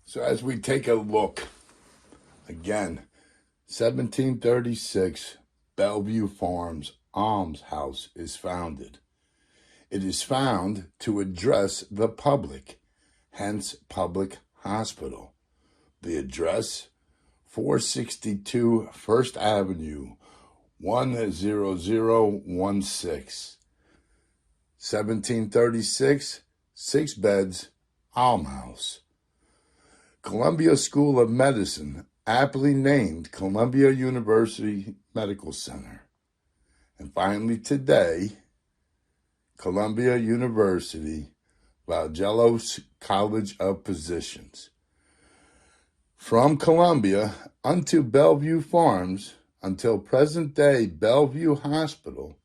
So as we take a look, again, 1736, Bellevue Farms Almshouse is founded. It is found to address the public, hence public hospital. The address, 462 First Avenue, 10016. 1736, 6 beds, almshouse. Columbia School of Medicine, aptly named Columbia University Medical Center. And finally today, Columbia University, Valgelos College of Physicians. From Columbia unto Bellevue Farms, until present-day Bellevue Hospital,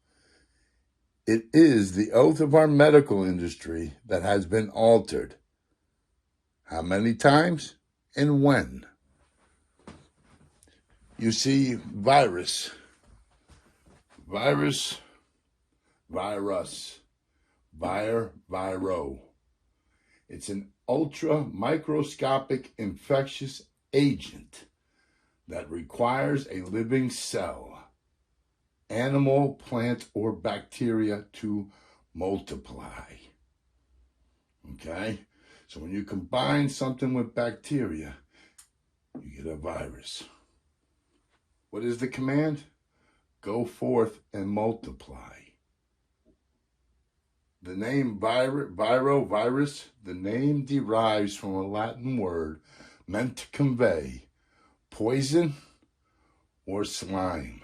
it is the oath of our medical industry that has been altered. How many times and when? You see, virus, viro, it's an ultra microscopic infectious agent that requires a living cell, animal, plant, or bacteria to multiply. Okay? So when you combine something with bacteria, you get a virus. What is the command? Go forth and multiply. The name virus, the name derives from a Latin word meant to convey poison or slime.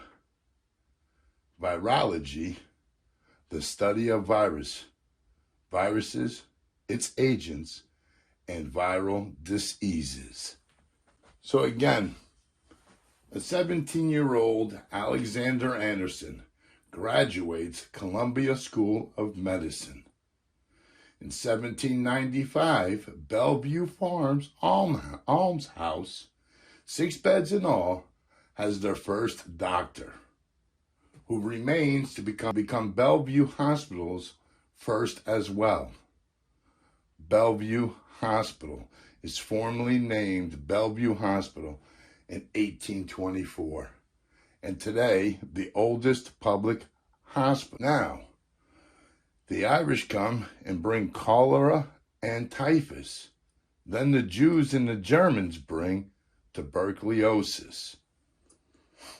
Virology, the study of viruses, its agents, and viral diseases. So again, a 17-year-old Alexander Anderson graduates Columbia School of Medicine. In 1795, Bellevue Farms Almshouse, 6 beds in all, has their first doctor, who remains to become Bellevue Hospital's first as well. Bellevue Hospital is formally named Bellevue Hospital in 1824, and today the oldest public hospital. Now, the Irish come and bring cholera and typhus. Then the Jews and the Germans bring tuberculosis.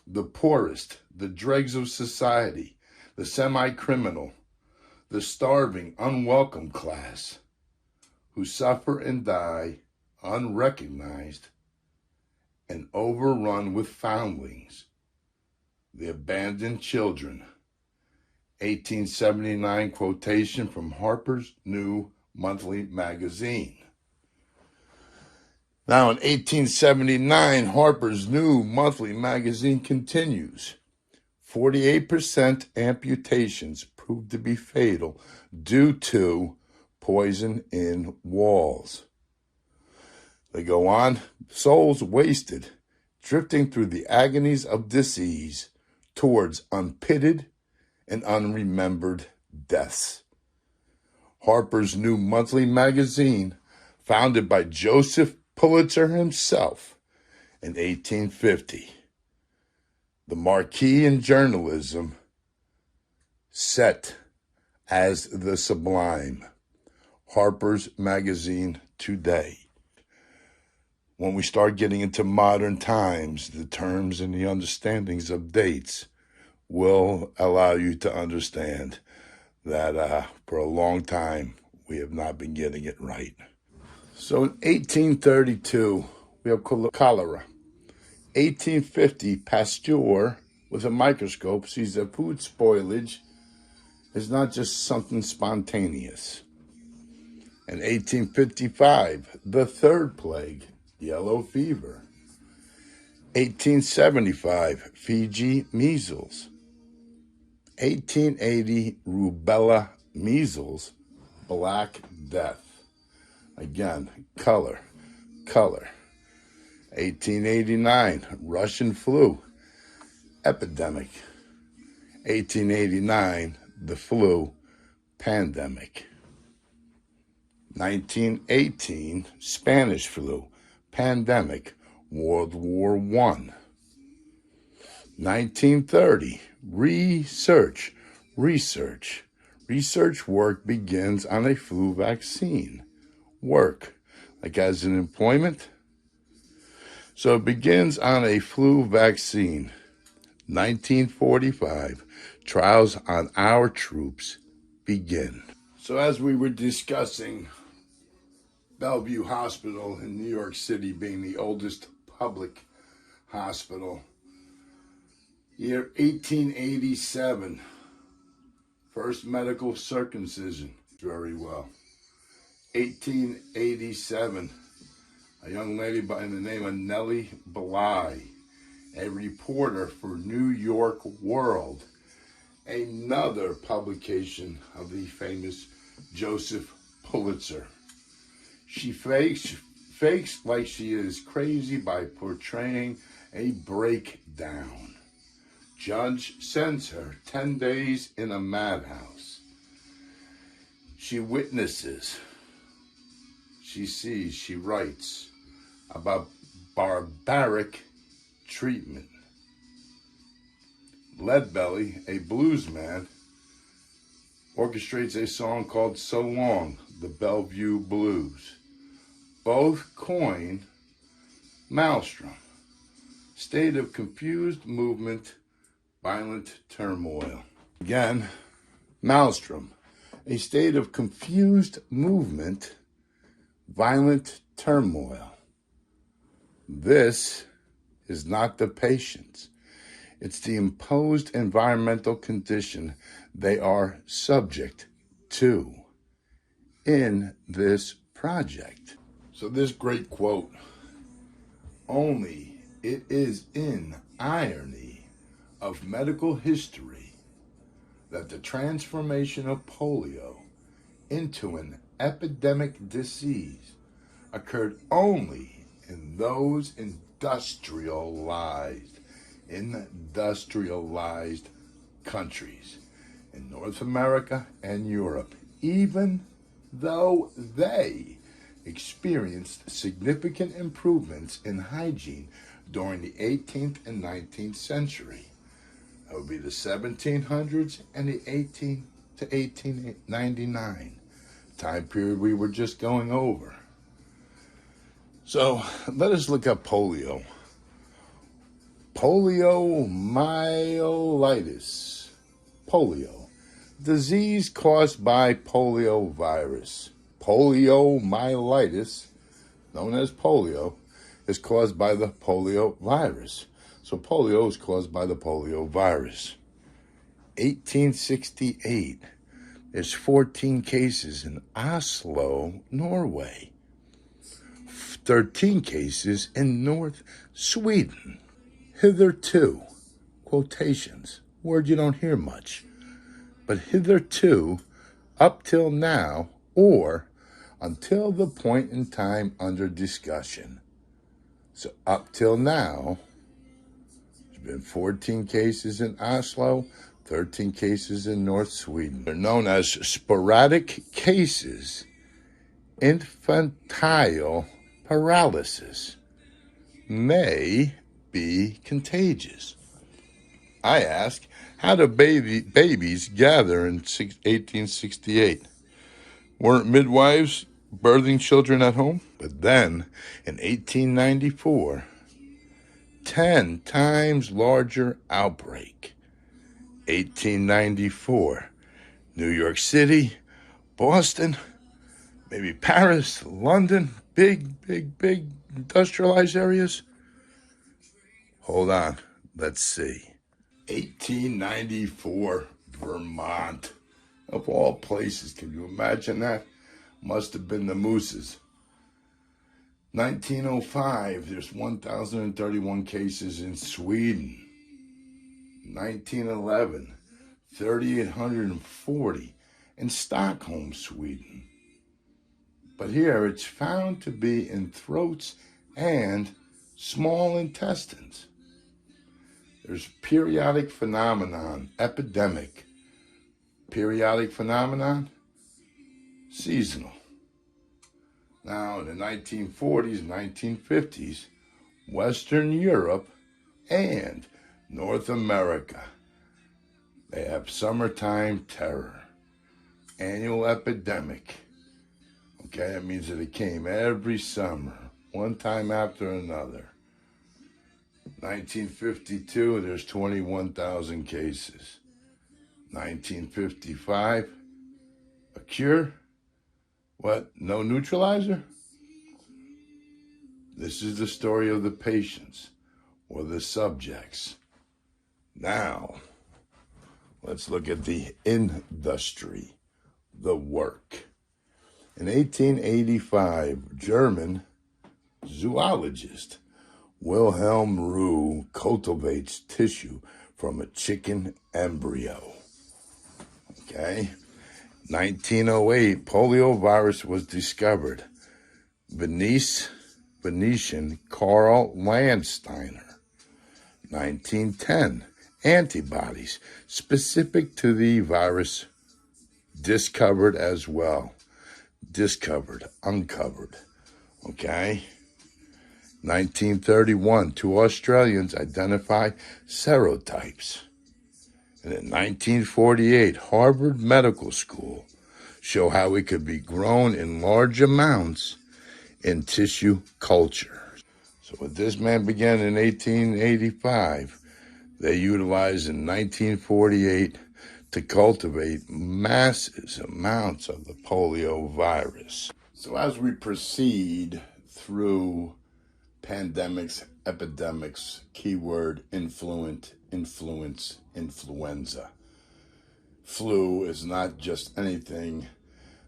The poorest, the dregs of society, the semi-criminal, the starving, unwelcome class, who suffer and die unrecognized and overrun with foundlings, the abandoned children. 1879 quotation from Harper's New Monthly Magazine. Now in 1879, Harper's New Monthly Magazine continues. 48% amputations proved to be fatal due to poison in walls. They go on, souls wasted, drifting through the agonies of disease towards unpitied and unremembered deaths. Harper's New Monthly Magazine, founded by Joseph Pulitzer himself in 1850. The marquee in journalism, set as the sublime. Harper's Magazine today. When we start getting into modern times, the terms and the understandings of dates will allow you to understand that for a long time, we have not been getting it right. So in 1832, we have cholera. 1850, Pasteur, with a microscope, sees that food spoilage is not just something spontaneous. In 1855, the third plague, yellow fever. 1875, Fiji measles. 1880, rubella measles, Black Death. Again, color. 1889, Russian flu epidemic. 1889, the flu pandemic. 1918, Spanish flu, pandemic, World War I. 1930, research work begins on a flu vaccine. Work, like as in employment. So it begins on a flu vaccine. 1945, trials on our troops begin. So as we were discussing, Bellevue Hospital in New York City being the oldest public hospital, year 1887, first medical circumcision, very well. 1887, a young lady by the name of Nellie Bly, a reporter for New York World, another publication of the famous Joseph Pulitzer. She fakes like she is crazy by portraying a breakdown. Judge sends her 10 days in a madhouse. She witnesses, she sees, she writes about barbaric treatment. Leadbelly, a blues man, orchestrates a song called So Long, the Bellevue Blues. Both coin Maelstrom, state of confused movement, violent turmoil. Again, Maelstrom, a state of confused movement, violent turmoil. This is not the patients. It's the imposed environmental condition they are subject to in this project. So this great quote, only it is in irony of medical history that the transformation of polio into an epidemic disease occurred only in those industrialized countries in North America and Europe, even though they experienced significant improvements in hygiene during the 18th and 19th century. That would be the 1700s and the 18 to 1899 time period we were just going over. So let us look at polio. Poliomyelitis. Polio. Disease caused by poliovirus. Poliomyelitis, known as polio, is caused by the poliovirus. So polio is caused by the poliovirus. 1868, there's 14 cases in Oslo, Norway. 13 cases in North Sweden. Hitherto, quotations, word you don't hear much, but hitherto, up till now, or until the point in time under discussion. So up till now, there's been 14 cases in Oslo, 13 cases in North Sweden. They're known as sporadic cases. Infantile paralysis may be contagious. I ask, how do babies gather in 1868? Weren't midwives birthing children at home? But then, in 1894, 10 times larger outbreak. 1894, New York City, Boston, maybe Paris, London, big industrialized areas. Hold on, let's see. 1894, Vermont. Of all places, can you imagine that? Must have been the mooses. 1905, there's 1,031 cases in Sweden. 1911, 3,840 in Stockholm, Sweden. But here it's found to be in throats and small intestines. There's periodic phenomenon, epidemic. Periodic phenomenon, seasonal. Now, in the 1940s, 1950s, Western Europe and North America, they have summertime terror, annual epidemic. Okay, that means that it came every summer, one time after another. 1952, there's 21,000 cases. 1955, a cure? What, no neutralizer? This is the story of the patients or the subjects. Now, let's look at the industry, the work. In 1885, German zoologist Wilhelm Roux cultivates tissue from a chicken embryo. Okay. 1908, poliovirus was discovered. Venetian Karl Landsteiner. 1910, antibodies specific to the virus discovered as well. Discovered, uncovered. Okay. 1931, two Australians identify serotypes. And in 1948, Harvard Medical School show how it could be grown in large amounts in tissue culture. So what this man began in 1885, they utilized in 1948 to cultivate massive amounts of the polio virus. So as we proceed through pandemics, epidemics, keyword influence, influenza. Flu is not just anything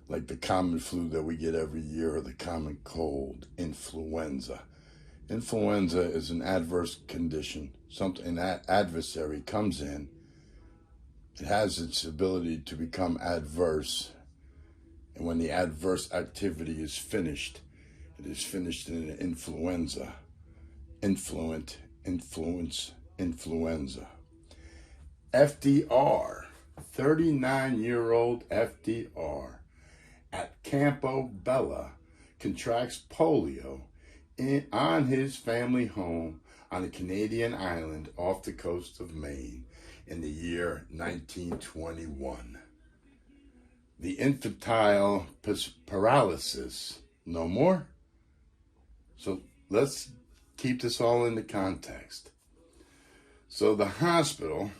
like the common flu that we get every year or the common cold. Influenza. Influenza is an adverse condition. Something that adversary comes in. It has its ability to become adverse. And when the adverse activity is finished, it is finished in an influenza. Influence, influenza. FDR, 39-year-old FDR at Campo Bella contracts polio on his family home on a Canadian island off the coast of Maine in the year 1921. The infantile paralysis, no more? So let's keep this all in the context. So the hospital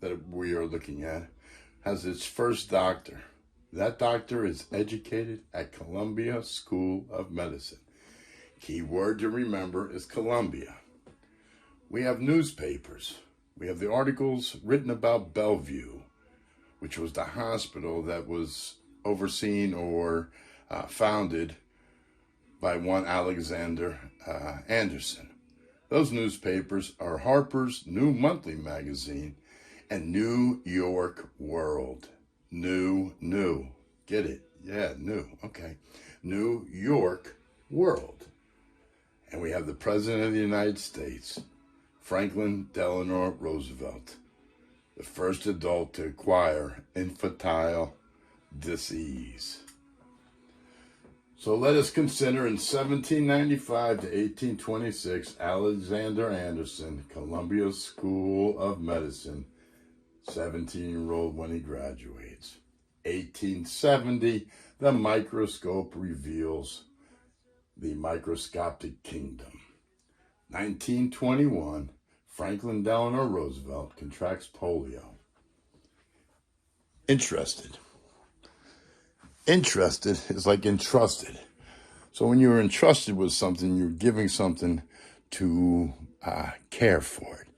that we are looking at has its first doctor. That doctor is educated at Columbia School of Medicine. Key word to remember is Columbia. We have newspapers. We have the articles written about Bellevue, which was the hospital that was overseen or founded by one Alexander Anderson. Those newspapers are Harper's New Monthly Magazine and New York World. New. Get it? Yeah, new. Okay. New York World. And we have the President of the United States, Franklin Delano Roosevelt, the first adult to acquire infantile disease. So let us consider in 1795 to 1826, Alexander Anderson, Columbia School of Medicine, 17-year-old when he graduates. 1870, the microscope reveals the microscopic kingdom. 1921, Franklin Delano Roosevelt contracts polio. Interested. Interested is like entrusted. So when you're entrusted with something, you're giving something to care for it.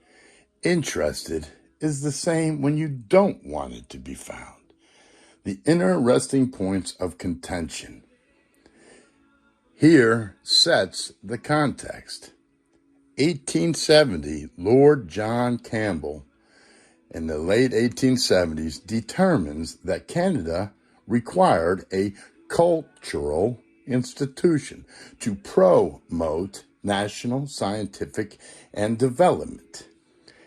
Interested is the same when you don't want it to be found. The interesting points of contention. Here sets the context. 1870, Lord John Campbell, in the late 1870s, determines that Canada required a cultural institution to promote national scientific and development.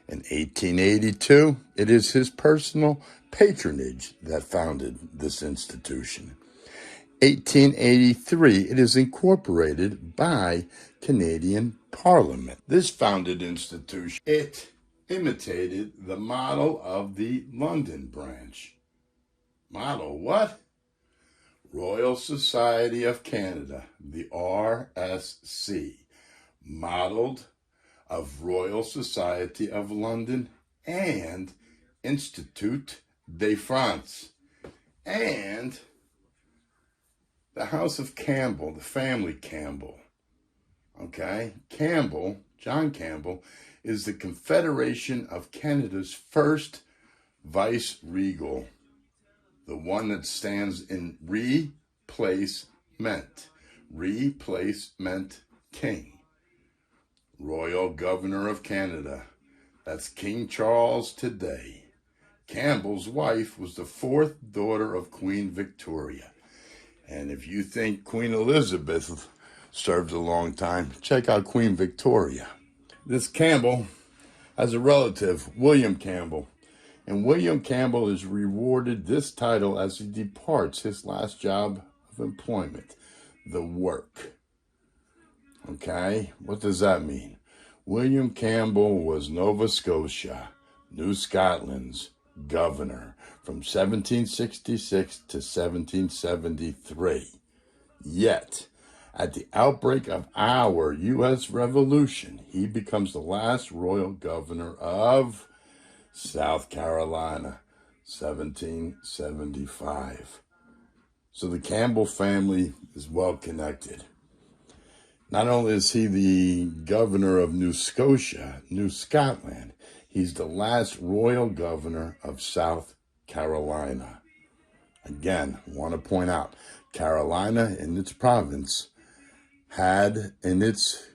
In 1882, it is his personal patronage that founded this institution. 1883, it is incorporated by Canadian Parliament. This founded institution, it imitated the model of the London branch. Model what? Royal Society of Canada, the RSC, modeled of Royal Society of London and Institut de France, and the House of Campbell, the family Campbell. Okay, Campbell, John Campbell, is the Confederation of Canada's first vice-regal, the one that stands in replacement. Replacement king. Royal Governor of Canada. That's King Charles today. Campbell's wife was the fourth daughter of Queen Victoria. And if you think Queen Elizabeth served a long time, check out Queen Victoria. This Campbell has a relative, William Campbell. And William Campbell is rewarded this title as he departs his last job of employment, the work. Okay, what does that mean? William Campbell was Nova Scotia, New Scotland's governor from 1766 to 1773. Yet, at the outbreak of our U.S. Revolution, he becomes the last royal governor of South Carolina, 1775. So the Campbell family is well connected. Not only is he the governor of New Scotia, New Scotland, he's the last royal governor of South Carolina. Again, I want to point out, Carolina in its province had in its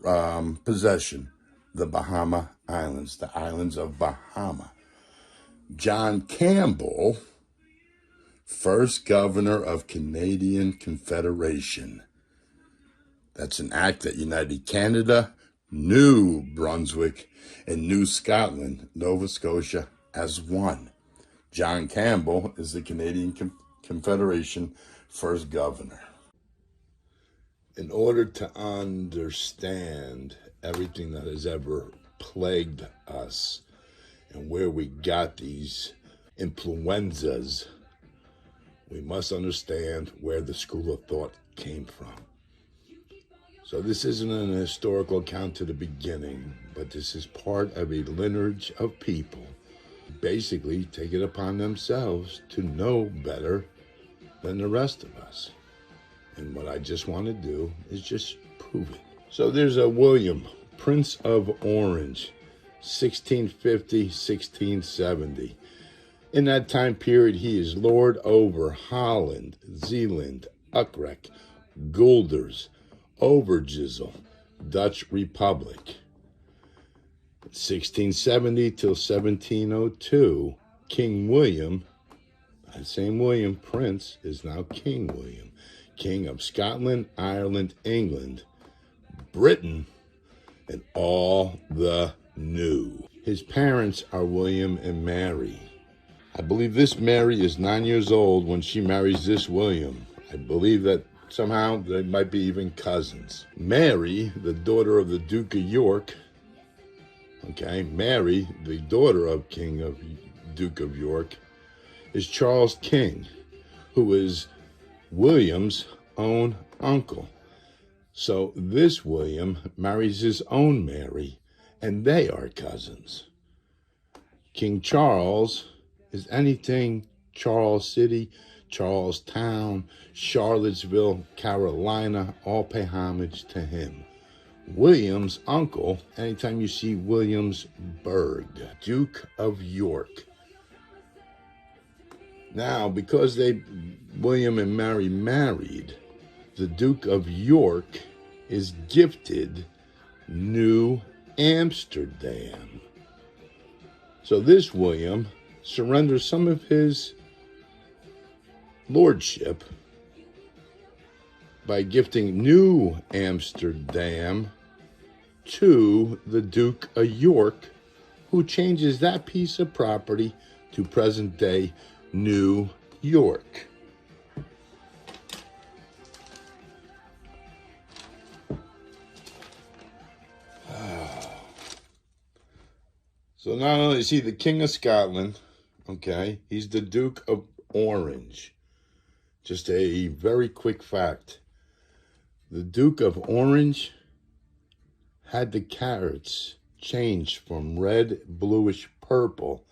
possession the Bahama Islands, the islands of Bahama. John Campbell, first governor of Canadian Confederation. That's an act that united Canada, New Brunswick, and New Scotland, Nova Scotia, as one. John Campbell is the Canadian Confederation first governor. In order to understand everything that has ever plagued us and where we got these influenzas, we must understand where the school of thought came from. So this isn't an historical account to the beginning, but this is part of a lineage of people who basically take it upon themselves to know better than the rest of us. And what I just want to do is just prove it. So there's a William, Prince of Orange, 1650, 1670. In that time period, he is lord over Holland, Zeeland, Utrecht, Guelders, Overijssel, Dutch Republic. 1670 till 1702, King William, that same William, Prince, is now King William, King of Scotland, Ireland, England, Britain, and all the new. His parents are William and Mary. I believe this Mary is 9 years old when she marries this William. I believe that somehow they might be even cousins. Mary, the daughter of the Duke of York, Mary, the daughter of Duke of York, is Charles King, who is William's own uncle. So this William marries his own Mary, and they are cousins. King Charles is anything Charles City, Charlestown, Charlottesville, Carolina, all pay homage to him. William's uncle, anytime you see Williamsburg, Duke of York. Now, because William and Mary married, the Duke of York is gifted New Amsterdam. So this William surrenders some of his lordship by gifting New Amsterdam to the Duke of York, who changes that piece of property to present-day New York. So not only is he the King of Scotland, okay, he's the Duke of Orange. Just a very quick fact. The Duke of Orange had the carrots changed from red, bluish, purple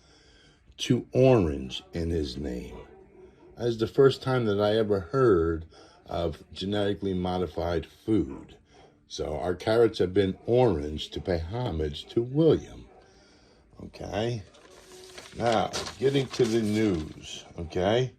to orange in his name. That's the first time that I ever heard of genetically modified food. So our carrots have been orange to pay homage to William. Okay. Now, getting to the news. Okay.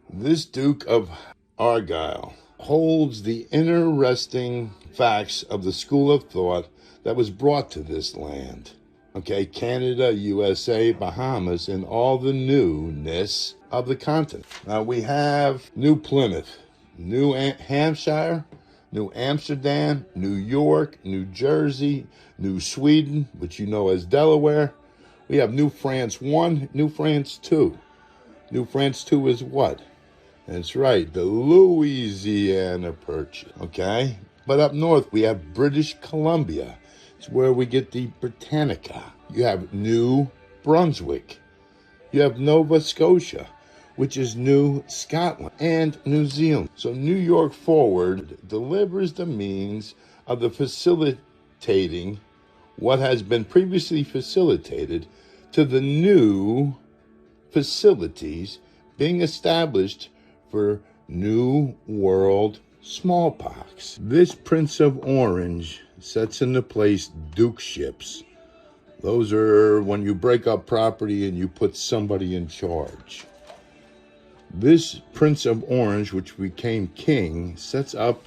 This Duke of Argyll holds the interesting facts of the school of thought that was brought to this land. Okay, Canada, USA, Bahamas, and all the newness of the continent. Now we have New Plymouth, New Hampshire, New Amsterdam, New York, New Jersey, New Sweden, which you know as Delaware. We have New France 1, New France 2. New France 2 is what? That's right, the Louisiana Purchase, okay? But up north, we have British Columbia. It's where we get the Britannica. You have New Brunswick. You have Nova Scotia, which is New Scotland, and New Zealand. So New York Forward delivers the means of the facilitating what has been previously facilitated to the new facilities being established for New World smallpox. This Prince of Orange sets into place dukeships. Those are when you break up property and you put somebody in charge. This Prince of Orange, which became king, sets up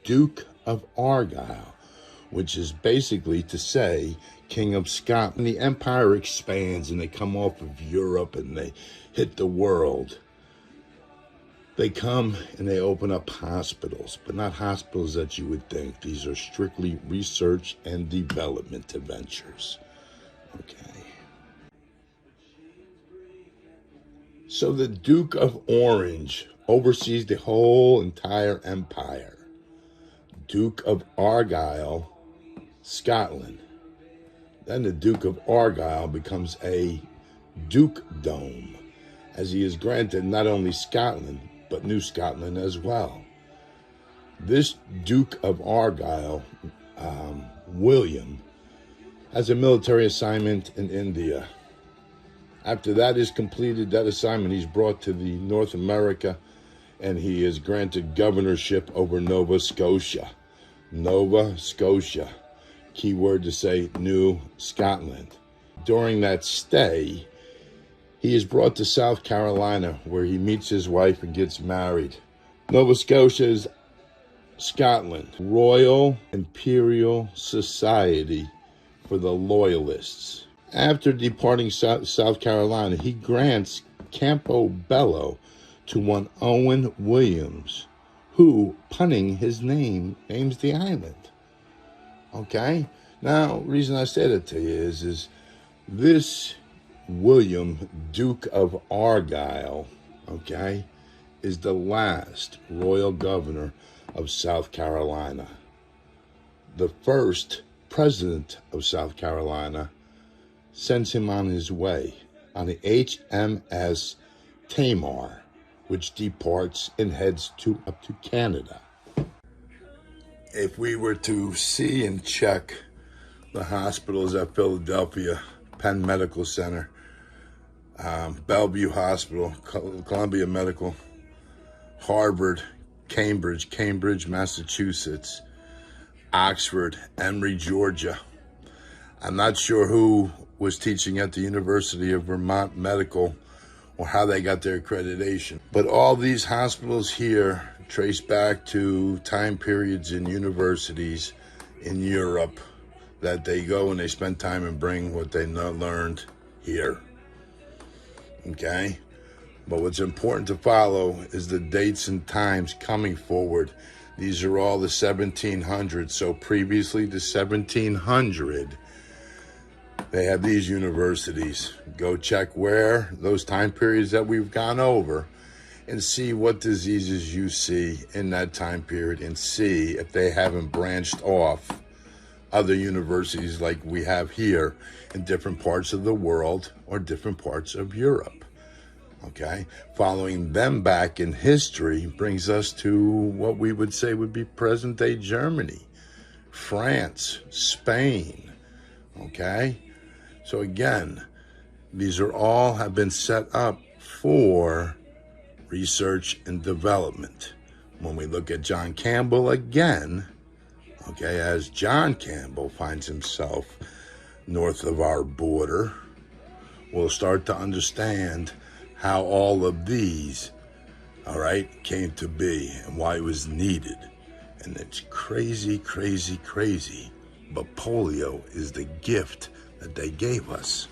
Duke of Argyll, which is basically to say King of Scotland. The empire expands and they come off of Europe and they hit the world. They come and they open up hospitals, but not hospitals that you would think. These are strictly research and development ventures. Okay. So the Duke of Orange oversees the whole entire empire. Duke of Argyll, Scotland. Then the Duke of Argyll becomes a dukedom, as he is granted not only Scotland, but New Scotland as well. This Duke of Argyll, William, has a military assignment in India. After that is completed, that assignment, he's brought to the North America, and he is granted governorship over Nova Scotia. Nova Scotia. Key word to say New Scotland. During that stay, he is brought to South Carolina, where he meets his wife and gets married. Nova Scotia is Scotland. Royal Imperial Society for the Loyalists. After departing South Carolina, he grants Campobello to one Owen Williams, who, punning his name, names the island. Okay? Now, the reason I said it to you is this William, Duke of Argyll, okay, is the last royal governor of South Carolina. The first president of South Carolina sends him on his way on the HMS Tamar, which departs and heads up to Canada. If we were to see and check the hospitals at Philadelphia, Penn Medical Center, Bellevue Hospital, Columbia Medical, Harvard, Cambridge, Massachusetts, Oxford, Emory, Georgia. I'm not sure who was teaching at the University of Vermont Medical or how they got their accreditation. But all these hospitals here trace back to time periods in universities in Europe that they go and they spend time and bring what they learned here. Okay? But what's important to follow is the dates and times coming forward. These are all the 1700s. So previously to 1700, they have these universities. Go check where those time periods that we've gone over and see what diseases you see in that time period and see if they haven't branched off other universities like we have here in different parts of the world or different parts of Europe. Okay, following them back in history brings us to what we would say would be present day Germany, France, Spain. Okay, so again, these are all have been set up for research and development. When we look at John Campbell again, okay, as John Campbell finds himself north of our border, we'll start to understand how all of these, all right, came to be and why it was needed. And it's crazy, crazy, crazy. But polio is the gift that they gave us.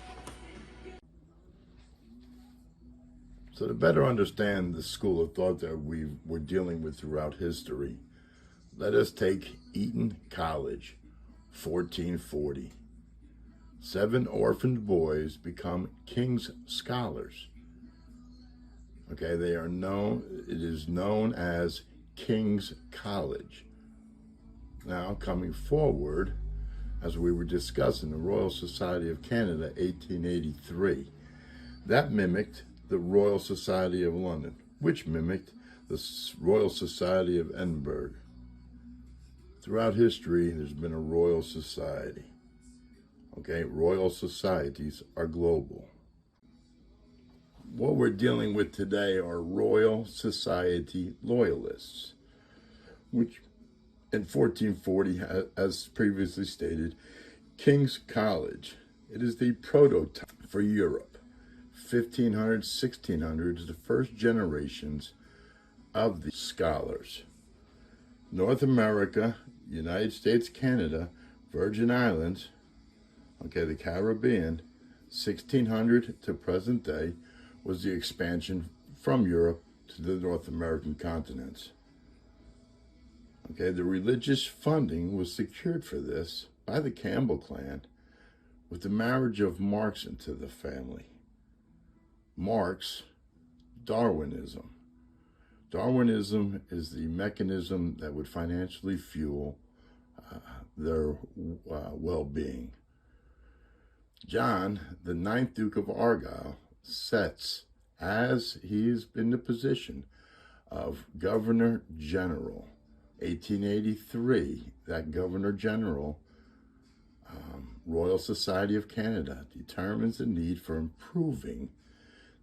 So to better understand the school of thought that we were dealing with throughout history, let us take Eton College, 1440. 7 orphaned boys become king's scholars. Okay, they are known, it is known as King's College. Now, coming forward, as we were discussing, the Royal Society of Canada, 1883, that mimicked the Royal Society of London, which mimicked the Royal Society of Edinburgh. Throughout history, there's been a Royal Society. Okay, Royal Societies are global. What we're dealing with today are Royal Society loyalists, which in 1440, as previously stated, King's College, it is the prototype for Europe. 1500, 1600 is the first generations of the scholars. North America, United States, Canada, Virgin Islands, okay, the Caribbean, 1600 to present day, was the expansion from Europe to the North American continents. Okay, the religious funding was secured for this by the Campbell clan with the marriage of Marx into the family. Marx, Darwinism. Darwinism is the mechanism that would financially fuel their well-being. John, the 9th Duke of Argyll, sets, as he's in the position of Governor General. 1883, that Governor General, Royal Society of Canada, determines the need for improving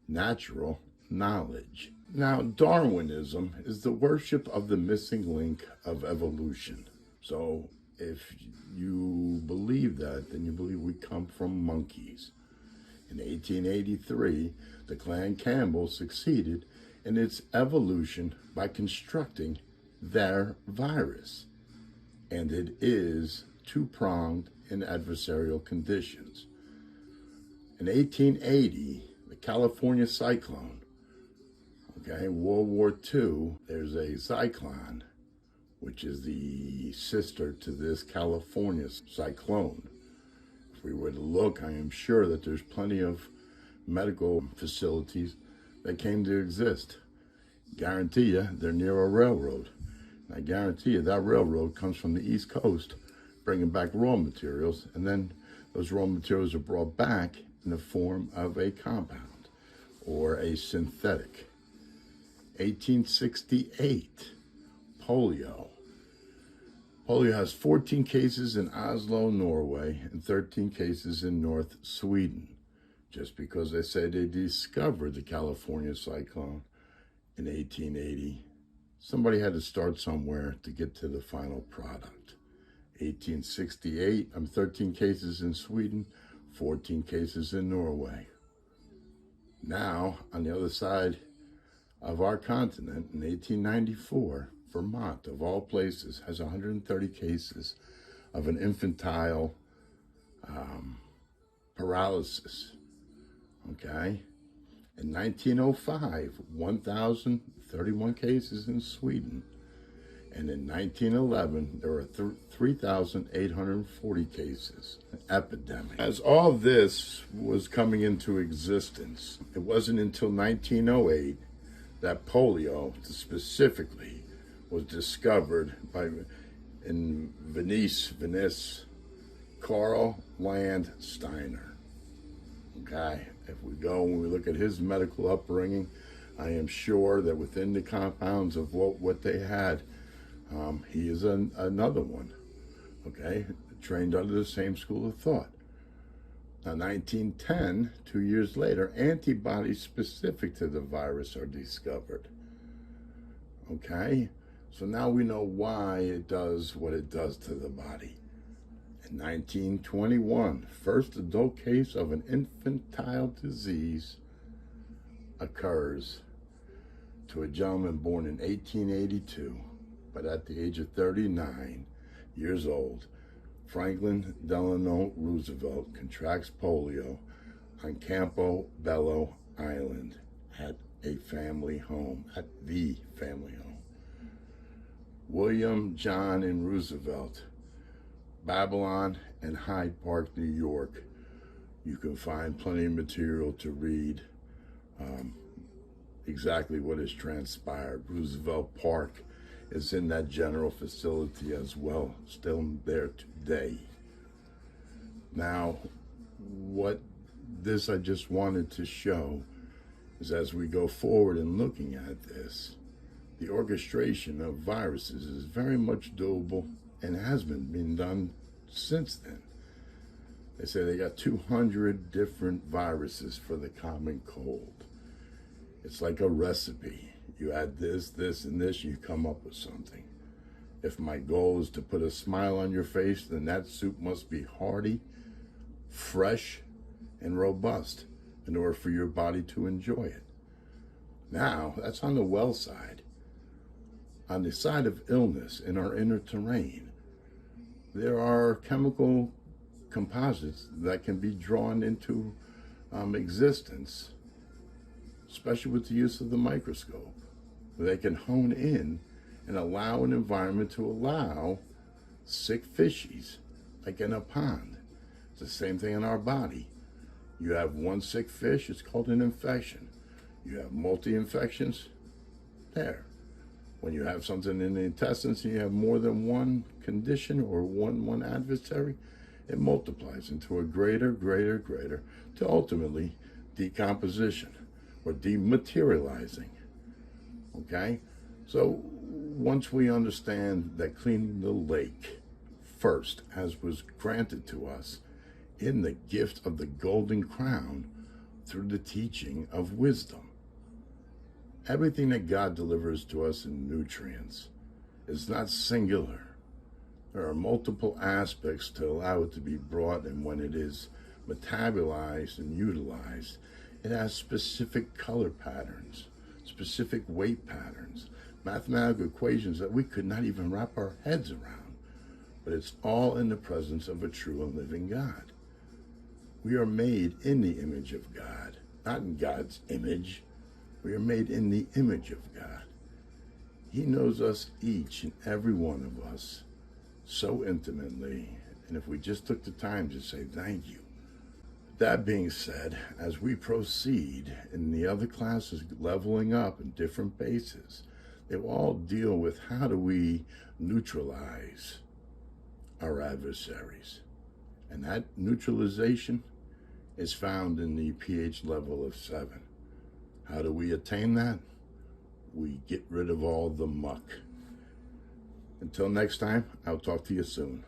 natural knowledge. Now, Darwinism is the worship of the missing link of evolution. So if you believe that, then you believe we come from monkeys. In 1883, the Clan Campbell succeeded in its evolution by constructing their virus, and it is two-pronged in adversarial conditions. In 1880, the California cyclone, okay, World War II, there's a cyclone, which is the sister to this California cyclone. If we were to look, I am sure that there's plenty of medical facilities that came to exist. Guarantee you, they're near a railroad. I guarantee you that railroad comes from the East Coast, bringing back raw materials, and then those raw materials are brought back in the form of a compound or a synthetic. 1868, polio. Polio has 14 cases in Oslo, Norway, and 13 cases in North Sweden. Just because they say they discovered the California cyclone in 1880, somebody had to start somewhere to get to the final product. 1868, 13 cases in Sweden, 14 cases in Norway. Now, on the other side of our continent, in 1894, Vermont, of all places, has 130 cases of an infantile paralysis. Okay? In 1905, 1,031 cases in Sweden. And in 1911, there were 3,840 cases, an epidemic. As all this was coming into existence, it wasn't until 1908 that polio specifically was discovered in Venice, Carl Landsteiner. Okay, if we go and we look at his medical upbringing, I am sure that within the compounds of what they had, he is another one. Okay, trained under the same school of thought. Now, 1910, 2 years later, antibodies specific to the virus are discovered. Okay, so now we know why it does what it does to the body. In 1921, first adult case of an infantile disease occurs to a gentleman born in 1882, but at the age of 39 years old, Franklin Delano Roosevelt contracts polio on Campo Bello Island at a family home, at the family home. William, John, and Roosevelt, Babylon and Hyde Park, New York. You can find plenty of material to read exactly what has transpired. Roosevelt Park is in that general facility as well, still there today. Now, what this I just wanted to show is, as we go forward in looking at this, the orchestration of viruses is very much doable and has been done since then. They say they got 200 different viruses for the common cold. It's like a recipe. You add this, this, and this, you come up with something. If my goal is to put a smile on your face, then that soup must be hearty, fresh, and robust in order for your body to enjoy it. Now, that's on the well side. On the side of illness, in our inner terrain, there are chemical composites that can be drawn into existence, especially with the use of the microscope, where they can hone in and allow an environment to allow sick fishies, like in a pond. It's the same thing in our body. You have one sick fish, it's called an infection. You have multi-infections, there. When you have something in the intestines and you have more than one condition or one adversary, it multiplies into a greater, to ultimately decomposition or dematerializing. Okay? So once we understand that cleaning the lake first, as was granted to us in the gift of the golden crown through the teaching of wisdom, everything that God delivers to us in nutrients is not singular. There are multiple aspects to allow it to be brought, and when it is metabolized and utilized, it has specific color patterns, specific weight patterns, mathematical equations that we could not even wrap our heads around. But it's all in the presence of a true and living God. We are made in the image of God, not in God's image. We are made in the image of God. He knows us, each and every one of us, so intimately. And if we just took the time to say thank you. That being said, as we proceed in the other classes, leveling up in different bases, they will all deal with how do we neutralize our adversaries. And that neutralization is found in the pH level of 7. How do we attain that? We get rid of all the muck. Until next time, I'll talk to you soon.